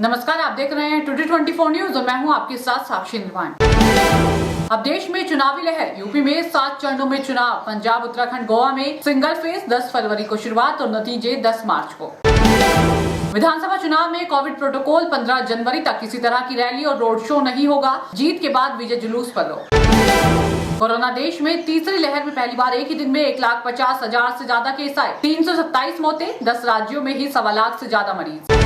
नमस्कार, आप देख रहे हैं टुडे 24 न्यूज और मैं हूं आपके साथ साक्षी निर्वाण। अब देश में चुनावी लहर। यूपी में 7 चरणों में चुनाव। पंजाब, उत्तराखंड, गोवा में सिंगल फेज 10 फरवरी को शुरुआत और नतीजे 10 मार्च को। विधानसभा चुनाव में कोविड प्रोटोकॉल। 15 जनवरी तक किसी तरह की रैली और रोड शो नहीं होगा। जीत के बाद विजय जुलूस पर रोक। कोरोना देश में तीसरी लहर में पहली बार एक ही दिन में 1,50,000 से ज्यादा केस आए। 327 मौतें। 10 राज्यों में ही 1.25 लाख से ज्यादा मरीज।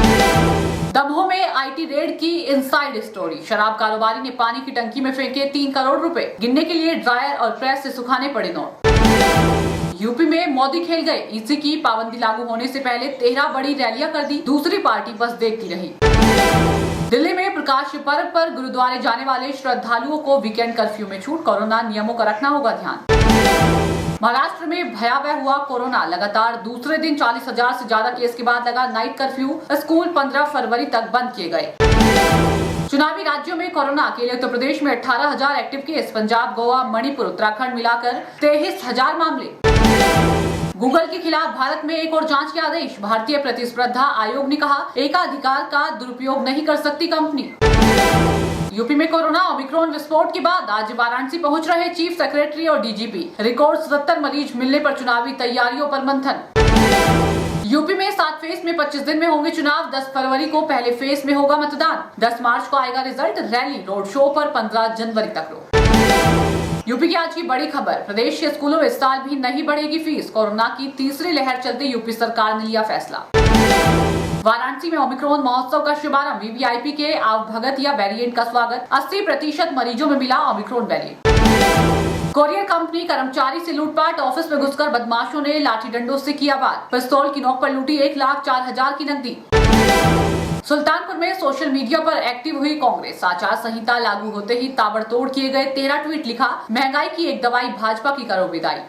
दमोह में आईटी रेड की इनसाइड स्टोरी। शराब कारोबारी ने पानी की टंकी में फेंके 3 करोड़ रुपए। गिनने के लिए ड्रायर और प्रेस से सुखाने पड़े नोट। यूपी में मोदी खेल गए। ईसी की पाबंदी लागू होने से पहले 13 बड़ी रैलियां कर दी। दूसरी पार्टी बस देखती रही। दिल्ली में प्रकाश पर्व पर गुरुद्वारे जाने वाले श्रद्धालुओं को वीकेंड कर्फ्यू में छूट। कोरोना नियमों का रखना होगा ध्यान। महाराष्ट्र में भयावह हुआ कोरोना। लगातार दूसरे दिन 40,000 से ज्यादा केस के बाद लगा नाइट कर्फ्यू। स्कूल 15 फरवरी तक बंद किए गए। चुनावी राज्यों में कोरोना। अकेले उत्तर प्रदेश में 18,000 एक्टिव केस। पंजाब, गोवा, मणिपुर, उत्तराखंड मिलाकर 23,000 मामले। गूगल के खिलाफ भारत में एक और जांच के आदेश। भारतीय प्रतिस्पर्धा आयोग ने कहा, एकाधिकार का दुरुपयोग नहीं कर सकती कंपनी। यूपी में कोरोना ओमिक्रॉन विस्फोट के बाद आज वाराणसी पहुंच रहे चीफ सेक्रेटरी और डीजीपी। रिकॉर्ड 77 मरीज मिलने पर चुनावी तैयारियों पर मंथन। यूपी में 7 फेज में 25 दिन में होंगे चुनाव। 10 फरवरी को पहले फेज में होगा मतदान। 10 मार्च को आएगा रिजल्ट। रैली रोड शो पर 15 जनवरी तक रोक। यूपी की आज की बड़ी खबर। प्रदेश के स्कूलों में इस साल भी नहीं बढ़ेगी फीस। कोरोना की तीसरी लहर चलते यूपी सरकार ने लिया फैसला। वाराणसी में ओमिक्रॉन महोत्सव का शुभारंभ। वीवीआईपी के आवभगत या वेरिएंट का स्वागत। 80% मरीजों में मिला ओमिक्रॉन वेरिएंट। कोरियर कंपनी कर्मचारी से लूटपाट। ऑफिस में घुसकर बदमाशों ने लाठी डंडों से किया वार। पिस्तौल की नोक पर लूटी 1,04,000 की नकदी। सुल्तानपुर में सोशल मीडिया पर एक्टिव हुई कांग्रेस। आचार संहिता लागू होते ही ताबड़तोड़ किए गए 13 ट्वीट। लिखा, महंगाई की एक दवाई, भाजपा की करो विदाई।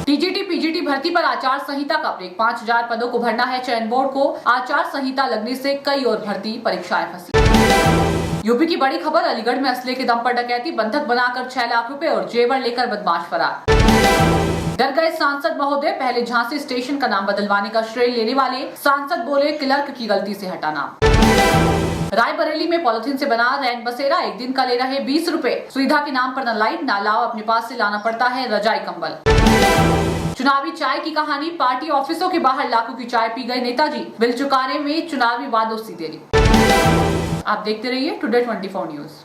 टीजीटी पीजीटी भर्ती पर आचार संहिता का ब्रेक। 5,000 पदों को भरना है चयन बोर्ड को। आचार संहिता लगने से कई और भर्ती परीक्षाएं फंसी। यूपी की बड़ी खबर। अलीगढ़ में असले के दम पर डकैती। बंधक बनाकर 6 लाख रुपए और जेवर लेकर बदमाश फरार। डर गए सांसद महोदय। पहले झांसी स्टेशन का नाम बदलवाने का श्रेय लेने वाले सांसद बोले, क्लर्क की गलती से हटाना। रायबरेली में पॉलिथीन से बना रैन बसेरा। एक दिन का ले रहे 20 रुपए। सुविधा के नाम पर न लाइट ना लाओ, अपने पास से लाना पड़ता है रजाई कंबल। चुनावी चाय की कहानी। पार्टी ऑफिसों के बाहर लाखों की चाय पी गए नेताजी। बिल चुकाने में चुनावी वादों सी देरी। आप देखते रहिए टुडे 24 न्यूज।